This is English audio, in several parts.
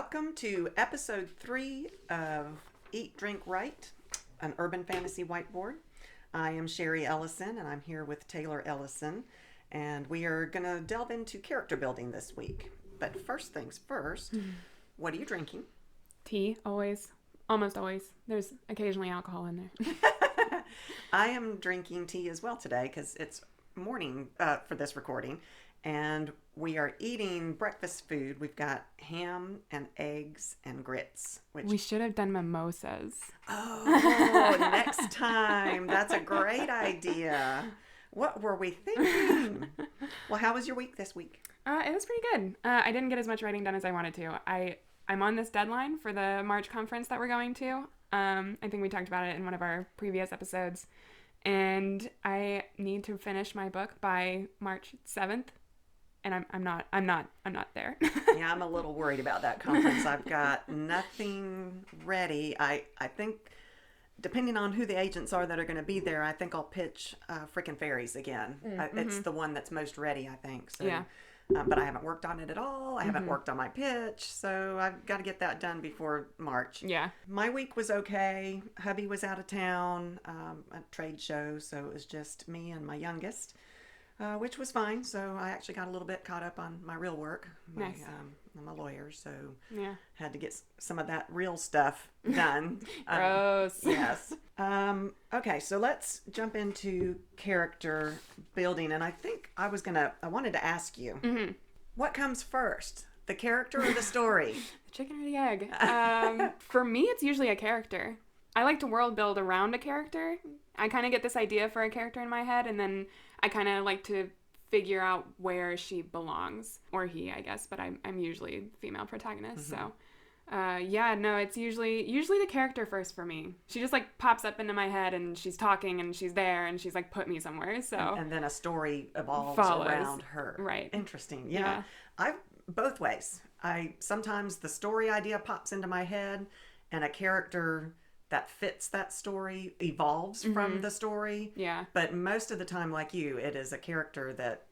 Welcome to episode 3 of Eat, Drink, Write, an urban fantasy whiteboard. I am Sherry Ellison, and I'm here with Taylor Ellison, and we are going to delve into character building this week. But first things first, what are you drinking? Tea, always. Almost always. There's occasionally alcohol in there. I am drinking tea as well today because it's morning for this recording, and we are eating breakfast food. We've got ham and eggs and grits. We should have done mimosas. Oh, next time. That's a great idea. What were we thinking? Well, how was your week this week? It was pretty good. I didn't get as much writing done as I wanted to. I'm on this deadline for the March conference that we're going to. I think we talked about it in one of our previous episodes. And I need to finish my book by March 7th. And I'm not there. Yeah, I'm a little worried about that conference. I've got nothing ready. I think, depending on who the agents are that are going to be there, I think I'll pitch Frickin' Fairies again. It's the one that's most ready, I think. So, yeah. But I haven't worked on it at all. I haven't worked on my pitch, so I've got to get that done before March. Yeah. My week was okay. Hubby was out of town at a trade show, so it was just me and my youngest. Which was fine. So I actually got a little bit caught up on my real work. Nice. I'm a lawyer, so Yeah. had to get some of that real stuff done. Gross. Yes. Okay, so let's jump into character building. And I think I wanted to ask you, what comes first, the character or the story? The chicken or the egg? For me, it's usually a character. I like to world build around a character. I kind of get this idea for a character in my head, and then I kind of like to figure out where she belongs, or he, I guess, but I'm usually female protagonist. So, it's usually the character first for me. She just like pops up into my head, and she's talking, and she's there, and she's like put me somewhere. So and then a story evolves around her. Right. Interesting. Yeah. I've both ways. Sometimes the story idea pops into my head, and a character that fits that story evolves from the story. Yeah. But most of the time, like you, it is a character that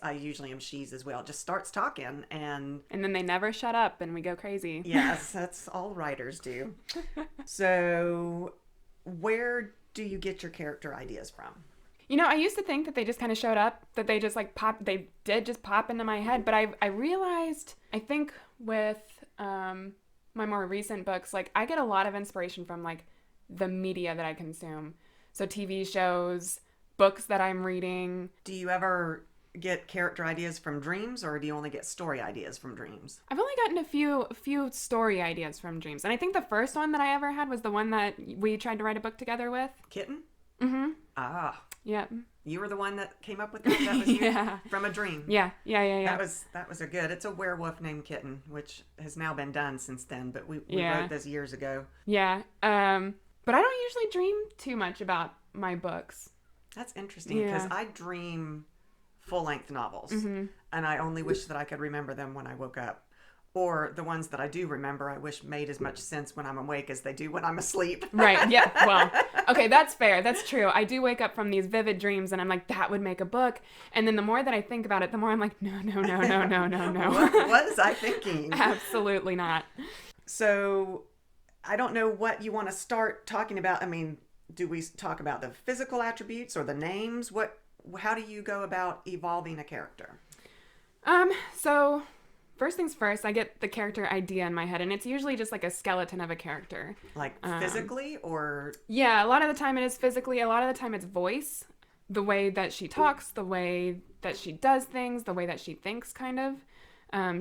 I usually am she's as well, just starts talking and then they never shut up and we go crazy. Yes, that's all writers do. So where do you get your character ideas from? You know, I used to think that they just kind of showed up, that they just like they did just pop into my head. But I realized, I think with my more recent books, like I get a lot of inspiration from like the media that I consume. So TV shows, books that I'm reading. Do you ever get character ideas from dreams, or do you only get story ideas from dreams? I've only gotten a few story ideas from dreams. And I think the first one that I ever had was the one that we tried to write a book together with. Kitten? Mm-hmm. Ah. Yep. You were the one that came up with that? That was you? Yeah. From a dream? Yeah. That was it's a werewolf named Kitten, which has now been done since then, but we wrote this years ago. Yeah. But I don't usually dream too much about my books. That's interesting, because I dream full-length novels, and I only wish that I could remember them when I woke up. Or the ones that I do remember, I wish made as much sense when I'm awake as they do when I'm asleep. Right, yeah, well, okay, that's fair, that's true. I do wake up from these vivid dreams, and I'm like, that would make a book. And then the more that I think about it, the more I'm like, no. What was I thinking? Absolutely not. So, I don't know what you want to start talking about. I mean, do we talk about the physical attributes or the names? How do you go about evolving a character? So first things first, I get the character idea in my head, and it's usually just like a skeleton of a character. Like physically or? Yeah, a lot of the time it is physically. A lot of the time it's voice, the way that she talks, the way that she does things, the way that she thinks, kind of.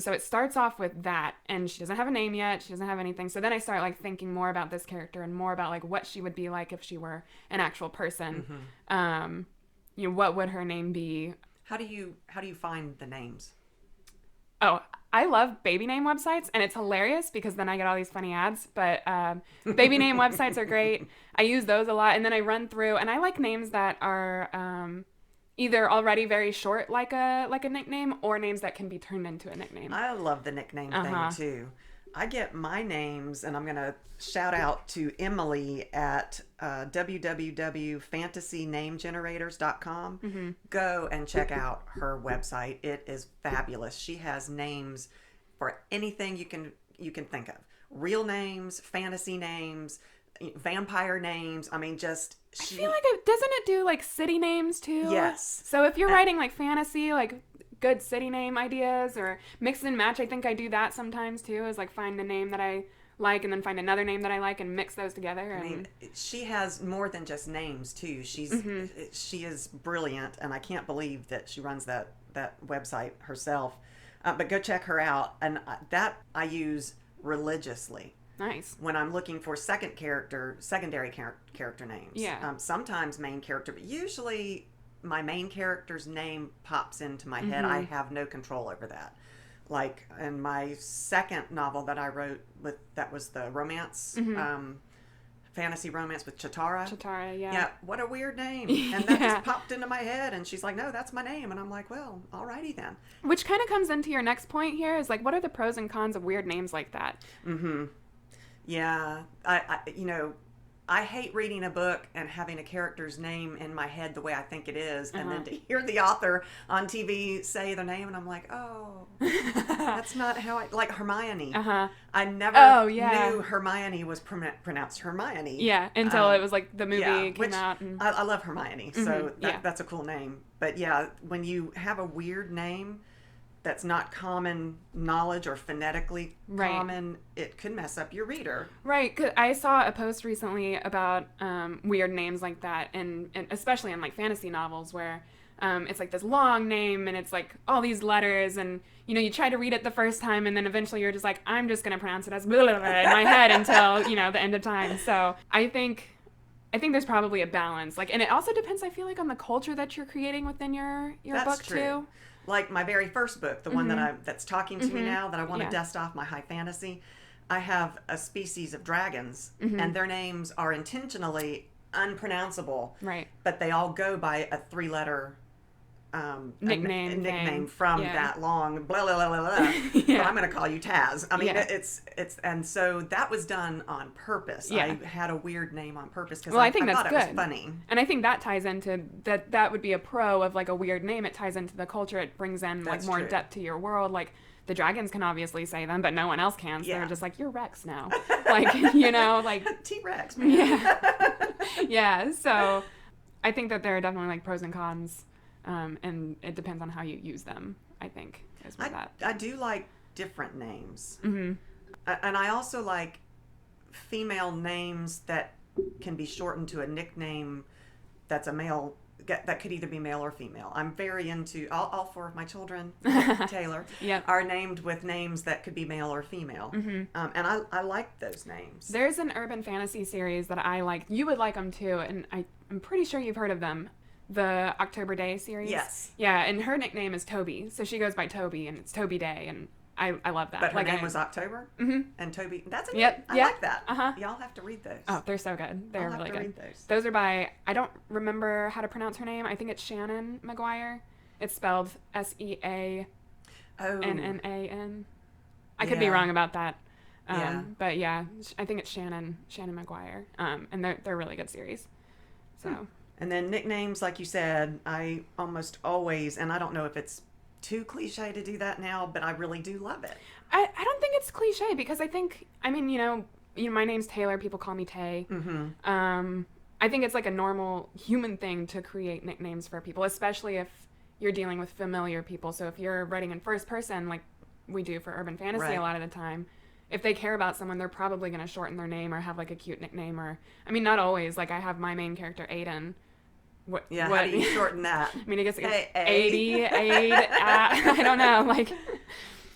So it starts off with that, and she doesn't have a name yet. She doesn't have anything. So then I start like thinking more about this character and more about like what she would be like if she were an actual person. What would her name be? How do you find the names? Oh, I love baby name websites, and it's hilarious because then I get all these funny ads, but baby name websites are great. I use those a lot, and then I run through, and I like names that are either already very short, like a nickname, or names that can be turned into a nickname. I love the nickname thing too. I get my names, and I'm going to shout out to Emily at www.fantasynamegenerators.com. Mm-hmm. Go and check out her website. It is fabulous. She has names for anything you can think of. Real names, fantasy names, vampire names. I mean, just I feel like doesn't it do like city names too? Yes. So if you're writing like fantasy, like good city name ideas or mix and match, I think I do that sometimes too, is like find the name that I like and then find another name that I like and mix those together. And... I mean, she has more than just names too. She is brilliant, and I can't believe that she runs that website herself. But go check her out, and that I use religiously. Nice. When I'm looking for secondary character names. Yeah. Sometimes main character, but usually my main character's name pops into my head. I have no control over that. Like in my second novel that I wrote that was the romance, fantasy romance with Chitara. Chitara, yeah. Yeah, what a weird name. And that just popped into my head, and she's like, no, that's my name. And I'm like, well, alrighty then. Which kind of comes into your next point here is like, what are the pros and cons of weird names like that? Yeah, I hate reading a book and having a character's name in my head the way I think it is, and then to hear the author on TV say their name, and I'm like, oh, that's not how like Hermione. I never knew Hermione was pronounced Hermione. Yeah, until it was like the movie came out. And... I love Hermione, so that's a cool name. But yeah, when you have a weird name that's not common knowledge or phonetically common, it could mess up your reader. Right. 'Cause I saw a post recently about weird names like that, and especially in like fantasy novels where it's like this long name and it's like all these letters, and you try to read it the first time and then eventually you're just like, I'm just going to pronounce it as blah, blah, blah in my head until, the end of time. So I think there's probably a balance. Like, and it also depends, I feel like, on the culture that you're creating within your book too. Like my very first book, the one that's talking to me now, that I want to dust off my high fantasy, I have a species of dragons, and their names are intentionally unpronounceable. Right. But they all go by a 3-letter nickname from that long blah blah blah blah blah. Well, I'm going to call you Taz. I mean, it's and so that was done on purpose. I had a weird name on purpose because I think that's thought good. It was funny. And I think that ties into that would be a pro of like a weird name. It ties into the culture. It brings in like more depth to your world. Like the dragons can obviously say them, but no one else can. So they're just like, you're Rex now. Like, like T-Rex, man. Yeah. So I think that there are definitely like pros and cons. And it depends on how you use them, I think, is what that. I do like different names. And I also like female names that can be shortened to a nickname that's a male, that could either be male or female. I'm very into, all 4 of my children, Taylor, are named with names that could be male or female. And I like those names. There's an urban fantasy series that I like. You would like them too, and I'm pretty sure you've heard of them. The October Day series. Yes. Yeah, and her nickname is Toby, so she goes by Toby, and it's Toby Day, and I love that. But her name was October? And Toby, that's a I like that. Y'all have to read those. Oh, they're so good. They're really good. Read those. Those are by, I don't remember how to pronounce her name. I think it's Shannon McGuire. It's spelled Seannan. I could be wrong about that. But yeah, I think it's Shannon McGuire. And they're really good series. So... And then nicknames, like you said, I almost always, and I don't know if it's too cliche to do that now, but I really do love it. I don't think it's cliche because I mean, my name's Taylor. People call me Tay. I think it's like a normal human thing to create nicknames for people, especially if you're dealing with familiar people. So if you're writing in first person, like we do for urban fantasy a lot of the time, if they care about someone, they're probably going to shorten their name or have like a cute nickname not always. Like I have my main character, Aiden. How do you shorten that? I mean, I guess it's 80, I don't know. Like,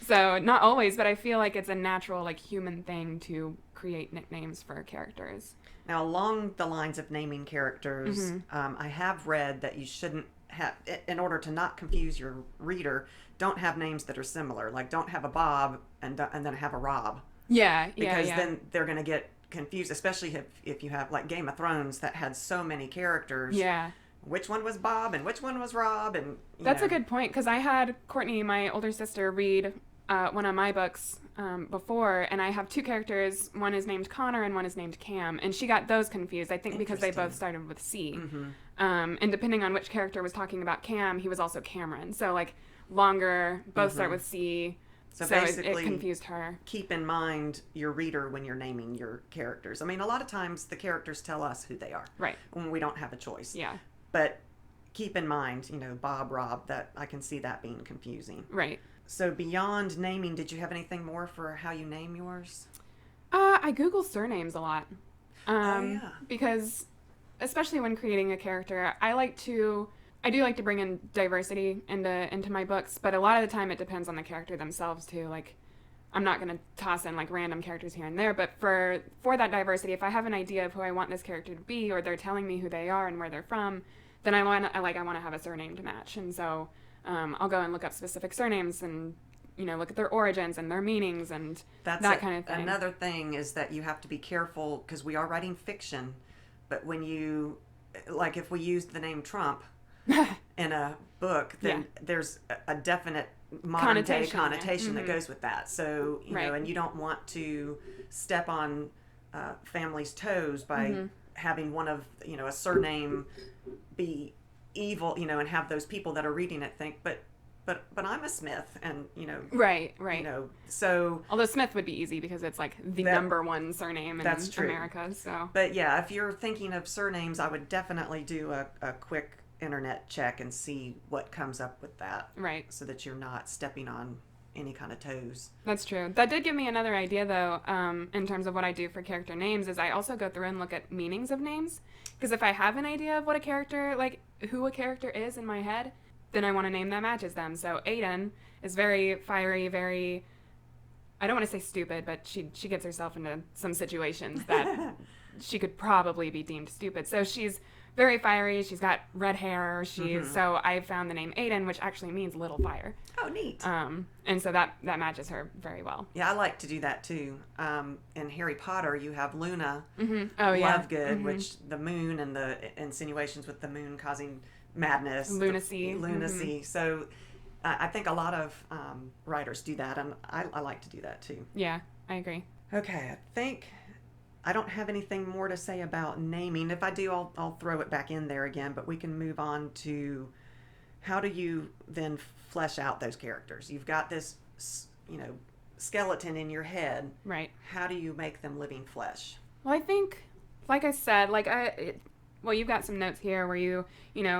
so not always, but I feel like it's a natural, like, human thing to create nicknames for characters. Now, along the lines of naming characters, I have read that you shouldn't have, in order to not confuse your reader, don't have names that are similar. Like, don't have a Bob and then have a Rob. Because then they're going to get confused, especially if you have, like, Game of Thrones that had so many characters. Which one was Bob and which one was Rob? And that's a good point, because I had Courtney, my older sister, read one of my books before, and I have 2 characters. One is named Connor and one is named Cam, and she got those confused, I think, because they both started with C. And depending on which character was talking about Cam, he was also Cameron. So, like, longer, both start with C, So So basically, it confused her. keep in mind your reader when you're naming your characters. I mean, a lot of times the characters tell us who they are. Right. When we don't have a choice. Yeah. But keep in mind, Bob, Rob, that I can see that being confusing. Right. So beyond naming, did you have anything more for how you name yours? I Google surnames a lot. Yeah. Because, especially when creating a character, I do like to bring in diversity into my books, but a lot of the time it depends on the character themselves too. Like, I'm not going to toss in like random characters here and there, but for that diversity, if I have an idea of who I want this character to be, or they're telling me who they are and where they're from, then I want to have a surname to match. And so I'll go and look up specific surnames and look at their origins and their meanings and that kind of thing. Another thing is that you have to be careful because we are writing fiction, but when if we used the name Trump in a book, then there's a definite modern day connotation that goes with that. So, and you don't want to step on families' toes by having one of, a surname be evil, and have those people that are reading it think, but I'm a Smith, and right. So although Smith would be easy because it's like the number one surname in America. So, but yeah, if you're thinking of surnames, I would definitely do a quick internet check and see what comes up with that, right? So that you're not stepping on any kind of toes. That's true. That did give me another idea though, in terms of what I do for character names, is I also go through and look at meanings of names, because if I have an idea of what a character, like who a character is in my head, then I want to name that matches them. So Aiden is very fiery, very, I don't want to say stupid, but she gets herself into some situations that she could probably be deemed stupid. So she's very fiery. She's got red hair. So I found the name Aiden, which actually means little fire. Oh, neat. And so that matches her very well. Yeah, I like to do that too. In Harry Potter, you have Luna Lovegood, which the moon and the insinuations with the moon causing madness, lunacy. So I think a lot of writers do that, and I like to do that too. Yeah, I agree. Okay, I think I don't have anything more to say about naming. If I do, I'll throw it back in there again, but we can move on to how do you then flesh out those characters? You've got this, skeleton in your head. Right. How do you make them living flesh? Well, I think, like I said, you've got some notes here where you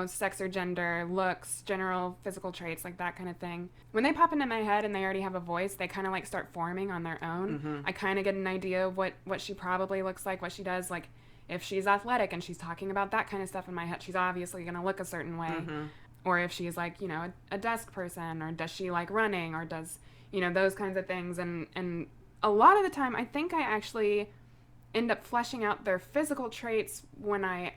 sex or gender, looks, general physical traits, like that kind of thing. When they pop into my head and they already have a voice, they kind of like start forming on their own. I kind of get an idea of what she probably looks like, what she does. Like if she's athletic and she's talking about that kind of stuff in my head, she's obviously going to look a certain way. Or if she's like, a desk person, or does she like running, or does, those kinds of things. And a lot of the time, I think I actually end up fleshing out their physical traits when I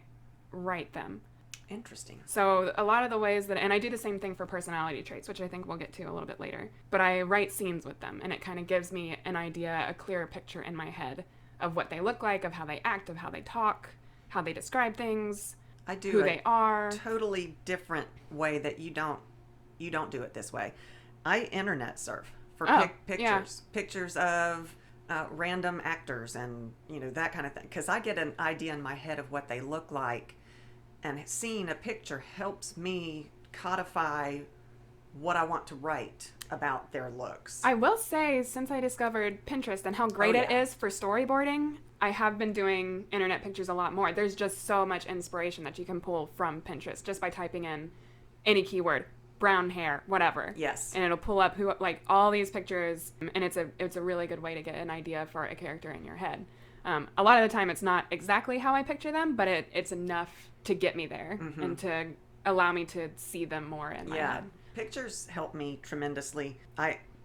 write them. Interesting. So a lot of the ways and I do the same thing for personality traits, which I think we'll get to a little bit later, but I write scenes with them, and it kind of gives me an idea, a clearer picture in my head of what they look like, of how they act, of how they talk, how they describe things, I do who they are. Totally different way that you don't do it this way. I internet surf for pictures of random actors and that kind of thing, because I get an idea in my head of what they look like, and seeing a picture helps me codify what I want to write about their looks. I will say, since I discovered Pinterest and how great it is for storyboarding, I have been doing internet pictures a lot more. There's just so much inspiration that you can pull from Pinterest just by typing in any keyword, brown hair, whatever. Yes. And it'll pull up all these pictures, and it's a really good way to get an idea for a character in your head. A lot of the time it's not exactly how I picture them, but it's enough to get me there and to allow me to see them more in my head. Pictures help me tremendously.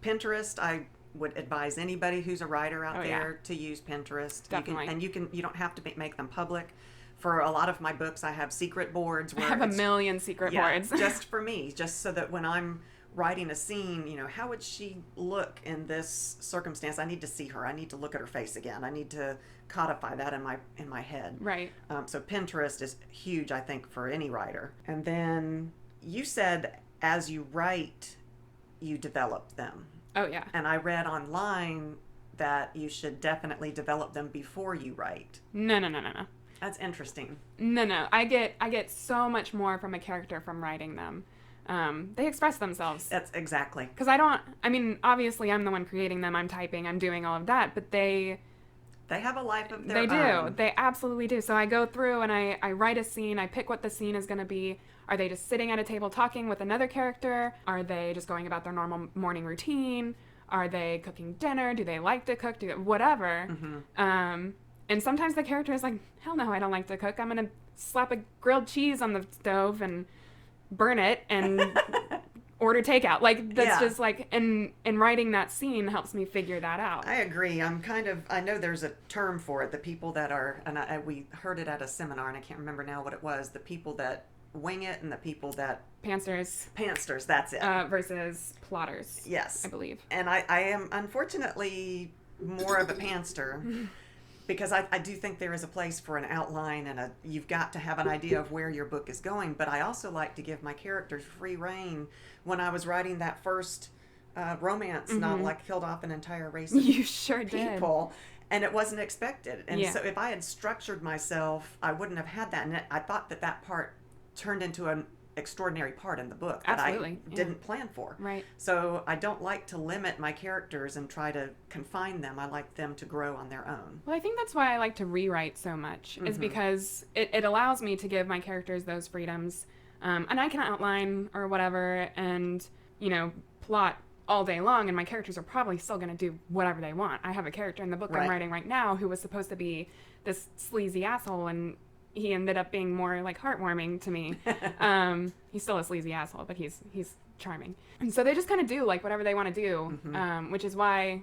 Pinterest, I would advise anybody who's a writer out there to use Pinterest. Definitely. You don't have to make them public. For a lot of my books, I have secret boards. Where I have a million secret boards. Just for me, just so that when I'm writing a scene, how would she look in this circumstance? I need to see her. I need to look at her face again. I need to codify that in my head. Right. So Pinterest is huge, I think, for any writer. And then you said as you write, you develop them. Oh, yeah. And I read online that you should definitely develop them before you write. No. That's interesting. No. I get so much more from a character from writing them. they express themselves. That's exactly. Because obviously I'm the one creating them, I'm typing, I'm doing all of that, but they have a life of their own. They own. do. They absolutely do. So I go through and I write a scene, I pick what the scene is going to be. Are they just sitting at a table talking with another character? Are they just going about their normal morning routine? Are they cooking dinner? Do they like to cook? Whatever. And sometimes the character is like, hell no, I don't like to cook. I'm going to slap a grilled cheese on the stove and burn it and order takeout. Like, that's just like, and writing that scene helps me figure that out. I agree. I know there's a term for it. The people that are, and we heard it at a seminar, and I can't remember now what it was, the people that wing it and the people that... Pansters, that's it. Versus plotters. Yes. I believe. And I am, unfortunately, more of a panster. Because I do think there is a place for an outline and you've got to have an idea of where your book is going. But I also like to give my characters free reign. When I was writing that first romance novel, I killed off an entire race of You sure people. And it wasn't expected. And Yeah. so if I had structured myself, I wouldn't have had that. And I thought that part turned into an extraordinary part in the book that Absolutely. I didn't plan for. Right. So I don't like to limit my characters and try to confine them. I like them to grow on their own. Well, I think that's why I like to rewrite so much, is because it allows me to give my characters those freedoms. And I can outline or whatever and, plot all day long, and my characters are probably still going to do whatever they want. I have a character in the book I'm writing right now who was supposed to be this sleazy asshole, and he ended up being more like heartwarming to me. He's still a sleazy asshole, but he's charming. And so they just kind of do like whatever they want to do, which is why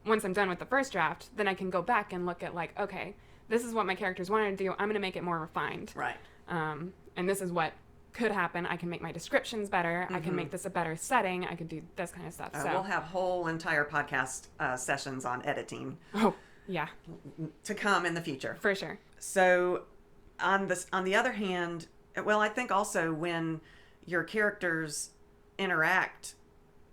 once I'm done with the first draft, then I can go back and look at like, okay, this is what my characters wanted to do. I'm going to make it more refined. Right. And this is what could happen. I can make my descriptions better. I can make this a better setting. I could do this kind of stuff. So we'll have whole entire podcast sessions on editing. Oh, yeah. To come in the future. For sure. So on the other hand, well, I think also when your characters interact,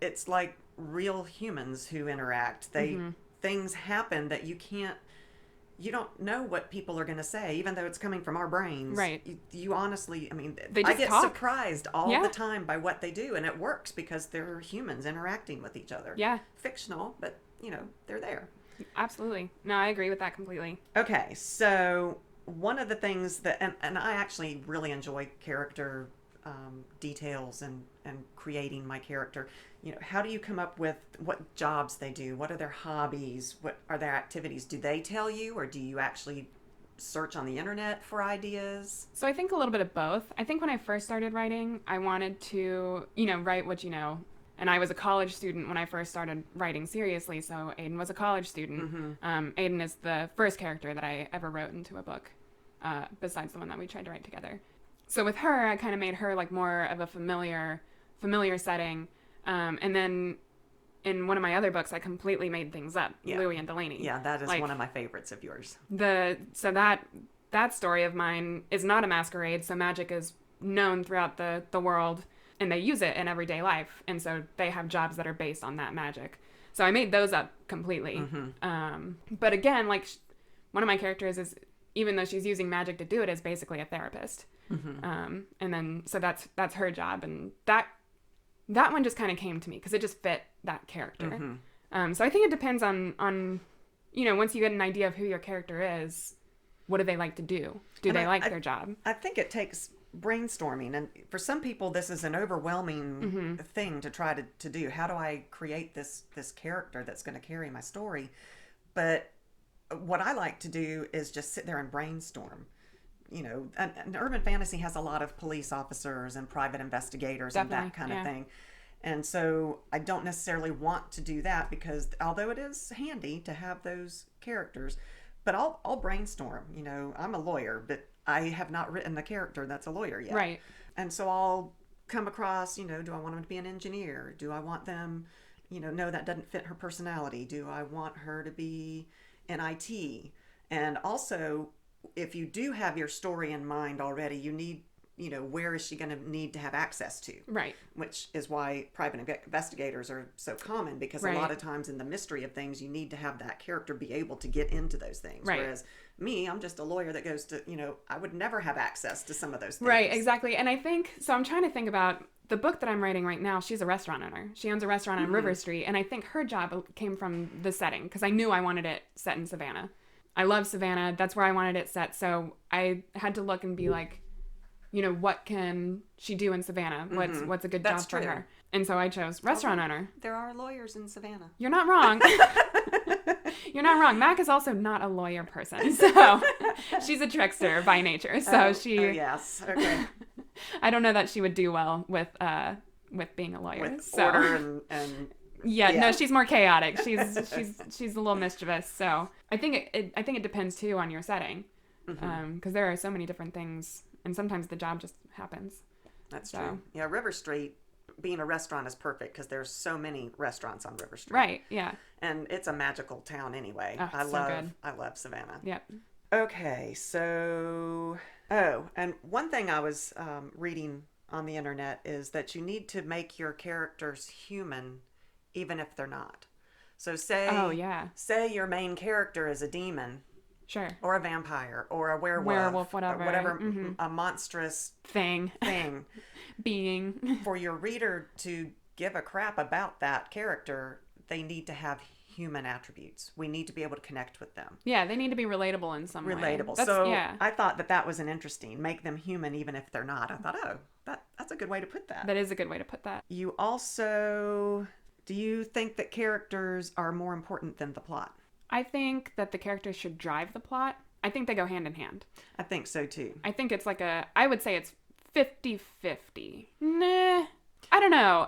it's like real humans who interact. Things happen that you don't know what people are going to say, even though it's coming from our brains. Right. You honestly, they just I get talk. Surprised all the time by what they do, and it works because they're humans interacting with each other. Yeah. Fictional, but they're there. Absolutely. No, I agree with that completely. Okay, so one of the things that, and I actually really enjoy character details and creating my character. How do you come up with what jobs they do? What are their hobbies? What are their activities? Do they tell you, or do you actually search on the internet for ideas? So I think a little bit of both. I think when I first started writing, I wanted to, write what you know. And I was a college student when I first started writing seriously, so Aiden was a college student. Aiden is the first character that I ever wrote into a book, besides the one that we tried to write together. So with her, I kind of made her like more of a familiar setting. And then in one of my other books, I completely made things up, Louie and Delaney. Yeah, that is one of my favorites of yours. So that story of mine is not a masquerade, so magic is known throughout the world, and they use it in everyday life, and so they have jobs that are based on that magic. So I made those up completely. But again, like one of my characters is, even though she's using magic to do it, is basically a therapist. And then so that's her job, and that one just kind of came to me because it just fit that character. So I think it depends on once you get an idea of who your character is, what do they like to do? Do they like their job? I think it takes brainstorming, and for some people this is an overwhelming thing to try to do. How do I create this character that's going to carry my story? But what I like to do is just sit there and brainstorm. An urban fantasy has a lot of police officers and private investigators and that kind of thing. And so I don't necessarily want to do that, because although it is handy to have those characters, but I'll brainstorm. I'm a lawyer, but I have not written a character that's a lawyer yet. Right. And so I'll come across, do I want them to be an engineer? Do I want them, no, that doesn't fit her personality. Do I want her to be in IT? And also, if you do have your story in mind already, you need, where is she going to need to have access to? Right. Which is why private investigators are so common, because a lot of times in the mystery of things, you need to have that character be able to get into those things. Right. Whereas me, I'm just a lawyer that goes to, I would never have access to some of those things. Right, exactly. And I think, so I'm trying to think about the book that I'm writing right now, she's a restaurant owner. She owns a restaurant on River Street, and I think her job came from the setting because I knew I wanted it set in Savannah. I love Savannah. That's where I wanted it set. So I had to look and be like, you know, what can she do in Savannah? What's a good That's job for true. her? And so I chose restaurant owner. There are lawyers in Savannah. You're not wrong. You're not wrong. Mac is also not a lawyer person, so she's a trickster by nature. So yes, okay. I don't know that she would do well with being a lawyer. With so. order and yeah, no, she's more chaotic. She's a little mischievous. So I think it depends too on your setting, because there are so many different things, and sometimes the job just happens. That's true. Yeah, River Street, being a restaurant is perfect because there's so many restaurants on River Street. Right. Yeah. And it's a magical town anyway. Oh, I love Savannah. Yep. Okay, so and one thing I was reading on the internet is that you need to make your characters human, even if they're not. So say your main character is a demon. Sure. Or a vampire, or a werewolf, whatever. or whatever, a monstrous thing. Being. For your reader to give a crap about that character, they need to have human attributes. We need to be able to connect with them. Yeah, they need to be relatable in some way. Relatable. I thought that was an interesting, make them human even if they're not. I thought, that's a good way to put that. That is a good way to put that. You also, do you think that characters are more important than the plot? I think that the characters should drive the plot. I think they go hand in hand. I think so too. I think it's I would say it's 50-50. Nah, I don't know.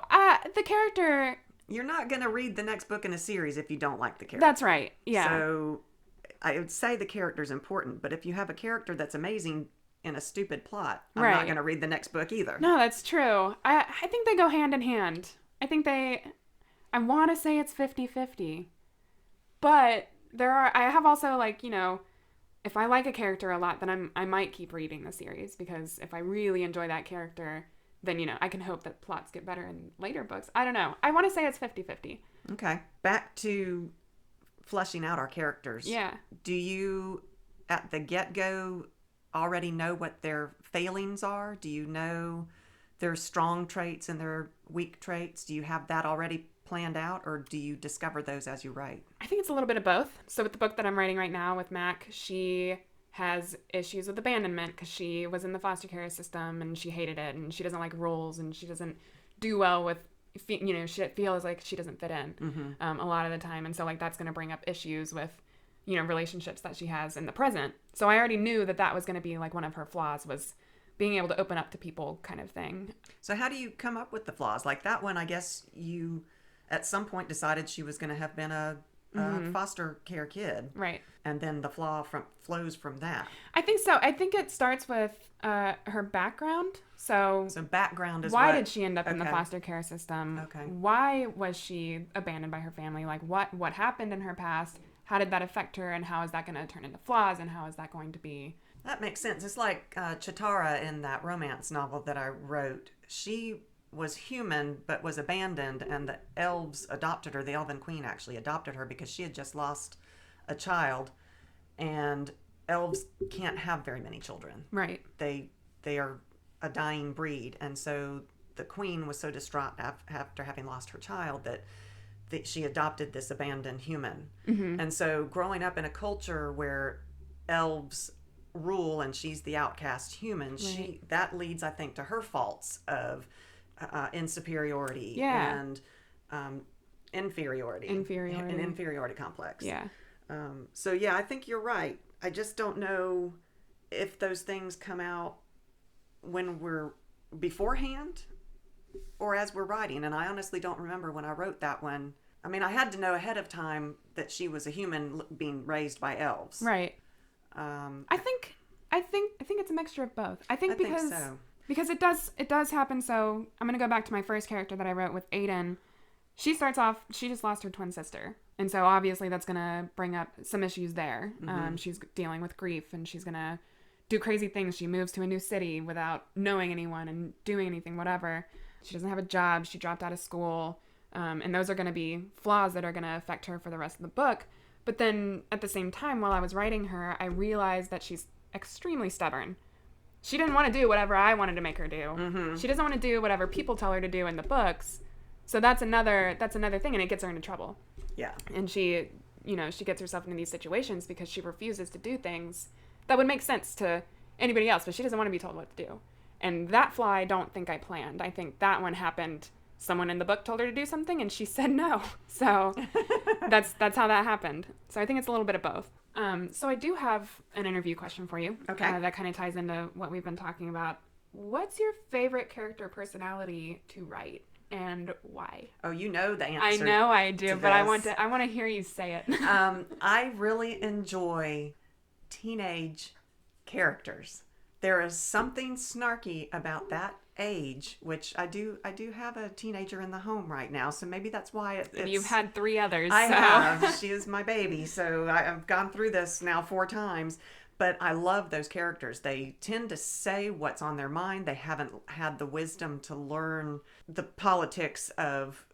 The character... You're not going to read the next book in a series if you don't like the character. That's right, yeah. So I would say the character's important, but if you have a character that's amazing in a stupid plot, I'm not going to read the next book either. No, that's true. I think they go hand in hand. I want to say it's 50-50. But I have also, like, you know, if I like a character a lot, then I might keep reading the series, because if I really enjoy that character, then, you know, I can hope that plots get better in later books. I don't know. I want to say it's 50-50. Okay. Back to fleshing out our characters. Yeah. Do you, at the get-go, already know what their failings are? Do you know their strong traits and their weak traits? Do you have that already planned out, or do you discover those as you write? I think it's a little bit of both. So with the book that I'm writing right now with Mac, she has issues with abandonment because she was in the foster care system and she hated it, and she doesn't like rules, and she doesn't do well with, you know, she feels like she doesn't fit in a lot of the time. And so, like, that's going to bring up issues with, you know, relationships that she has in the present. So I already knew that was going to be, like, one of her flaws, was being able to open up to people kind of thing. So how do you come up with the flaws? Like that one, I guess you at some point decided she was going to have been a foster care kid. Right. And then the flaw flows from that. I think so. I think it starts with her background. So background is why did she end up in the foster care system? Okay. Why was she abandoned by her family? Like, what happened in her past? How did that affect her? And how is that going to turn into flaws? And how is that going to be... That makes sense. It's like Chitara in that romance novel that I wrote. She was human but was abandoned, and the elves adopted her. The Elven Queen actually adopted her because she had just lost a child, and elves can't have very many children. Right. They are a dying breed, and so the queen was so distraught after having lost her child that she adopted this abandoned human. And so growing up in a culture where elves rule and she's the outcast human, that leads, I think, to her faults of insuperiority and inferiority. An inferiority complex. Yeah. So yeah, I think you're right. I just don't know if those things come out when we're beforehand or as we're writing. And I honestly don't remember when I wrote that one. I mean, I had to know ahead of time that she was a human being raised by elves. Right. I think it's a mixture of both. I think because it does happen. So I'm going to go back to my first character that I wrote with Aiden. She starts off, she just lost her twin sister. And so obviously that's going to bring up some issues there. She's dealing with grief, and she's going to do crazy things. She moves to a new city without knowing anyone and doing anything, whatever. She doesn't have a job. She dropped out of school. And those are going to be flaws that are going to affect her for the rest of the book. But then at the same time, while I was writing her, I realized that she's extremely stubborn. she didn't want to do whatever I wanted to make her do. Mm-hmm. She doesn't want to do whatever people tell her to do in the books. So that's another thing, and it gets her into trouble. Yeah. And she gets herself into these situations because she refuses to do things that would make sense to anybody else, but she doesn't want to be told what to do. And that flaw I don't think I planned. I think that one happened. Someone in the book told her to do something and she said no. So that's how that happened. So I think it's a little bit of both. So I do have an interview question for you. Okay. That kind of ties into what we've been talking about. What's your favorite character personality to write? And why? Oh, you know the answer. I know I do, but I want this. to hear you say it. I really enjoy teenage characters. There is something snarky about that age, which I do have a teenager in the home right now, so maybe that's why it's... You've had 3 others. I so. have. She is my baby, so I've gone through this now 4 times. But I love those characters. They tend to say what's on their mind. They haven't had the wisdom to learn the politics of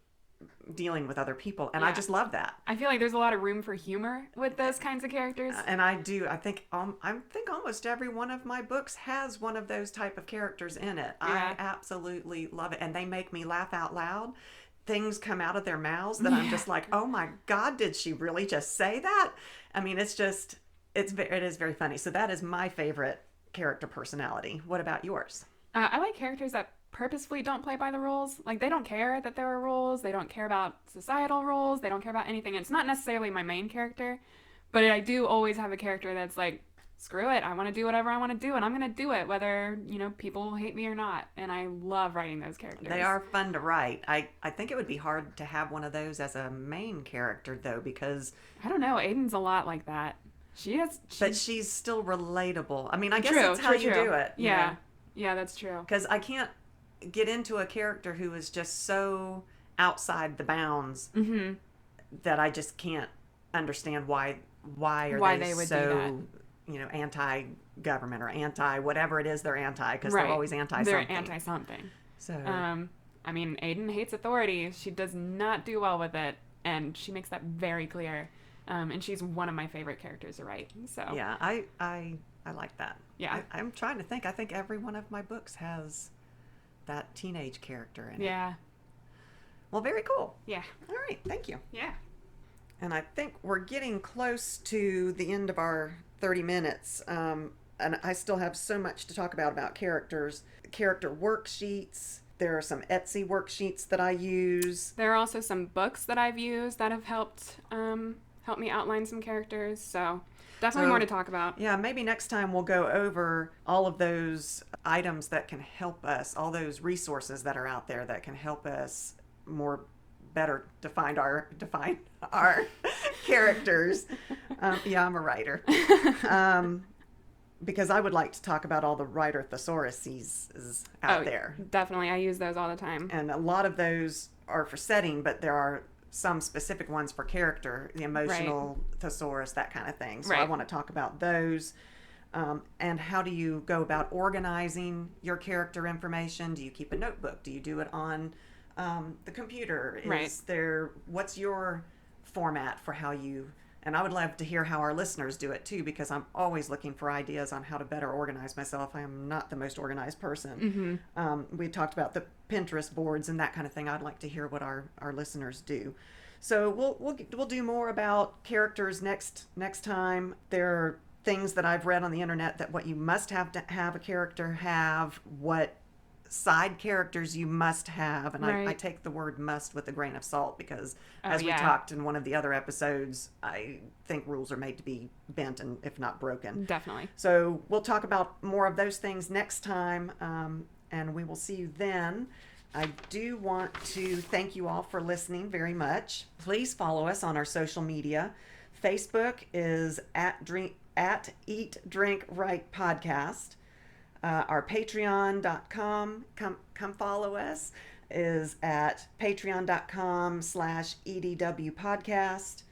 dealing with other people. And I just love that. I feel like there's a lot of room for humor with those kinds of characters. And I do. I think almost every one of my books has one of those type of characters in it. Yeah. I absolutely love it. And they make me laugh out loud. Things come out of their mouths that I'm just like, oh my God, did she really just say that? I mean, it is very funny. So that is my favorite character personality. What about yours? I like characters that purposefully don't play by the rules. Like, they don't care that there are rules. They don't care about societal rules. They don't care about anything. It's not necessarily my main character, but I do always have a character that's like, screw it. I want to do whatever I want to do, and I'm going to do it, whether, people hate me or not. And I love writing those characters. They are fun to write. I think it would be hard to have one of those as a main character, though, because... I don't know. Aiden's a lot like that. But she's still relatable. I mean, I guess true, that's how you do it. Yeah. Yeah, that's true. Because I can't get into a character who is just so outside the bounds that I just can't understand why they would so, anti-government or anti whatever it is they're anti, because they're always anti-something. They're anti-something. So, I mean, Aiden hates authority. She does not do well with it, and she makes that very clear. And she's one of my favorite characters to write. So yeah, I like that. Yeah. I'm trying to think. I think every one of my books has that teenage character in it. Yeah. Well, very cool. Yeah. All right. Thank you. Yeah. And I think we're getting close to the end of our 30 minutes. And I still have so much to talk about characters, character worksheets. There are some Etsy worksheets that I use. There are also some books that I've used that have helped me outline some characters. So definitely more to talk about. Yeah, maybe next time we'll go over all of those items that can help us, all those resources that are out there that can help us better define our characters. Yeah, I'm a writer. Because I would like to talk about all the writer thesauruses out there. Definitely. I use those all the time. And a lot of those are for setting, but there are some specific ones for character, the emotional thesaurus, that kind of thing. So I want to talk about those. And how do you go about organizing your character information? Do you keep a notebook? Do you do it on the computer? What's your format for how you... And I would love to hear how our listeners do it too, because I'm always looking for ideas on how to better organize myself. I am not the most organized person. We talked about the Pinterest boards and that kind of thing. I'd like to hear what our listeners do. So we'll do more about characters next time. There are things that I've read on the internet that what you must have to have a character have, what side characters you must have, and I take the word must with a grain of salt, because as we talked in one of the other episodes, I think rules are made to be bent and if not broken. Definitely. So we'll talk about more of those things next time, and we will see you then. I do want to thank you all for listening very much. Please follow us on our social media. Facebook is at Eat Drink Right Podcast. Our patreon.com, come follow us, is at patreon.com/EDW podcast.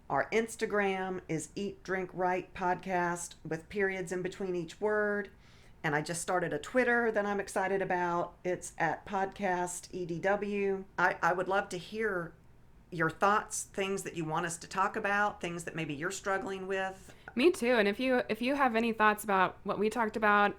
Our Instagram is Eat Drink Right Podcast with periods in between each word. And I just started a Twitter that I'm excited about. It's at podcast EDW. I would love to hear your thoughts, things that you want us to talk about, things that maybe you're struggling with. Me too. And if you have any thoughts about what we talked about,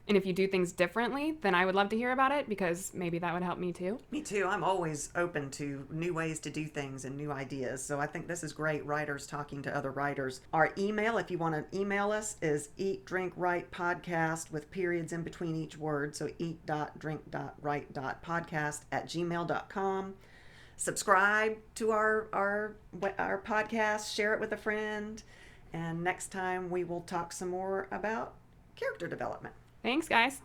And if you do things differently, then I would love to hear about it because maybe that would help me too. Me too. I'm always open to new ways to do things and new ideas. So I think this is great, writers talking to other writers. Our email, if you want to email us, is eatdrinkwritepodcast with periods in between each word. So eat.drink.write.podcast@gmail.com. Subscribe to our podcast, share it with a friend, and next time we will talk some more about character development. Thanks, guys.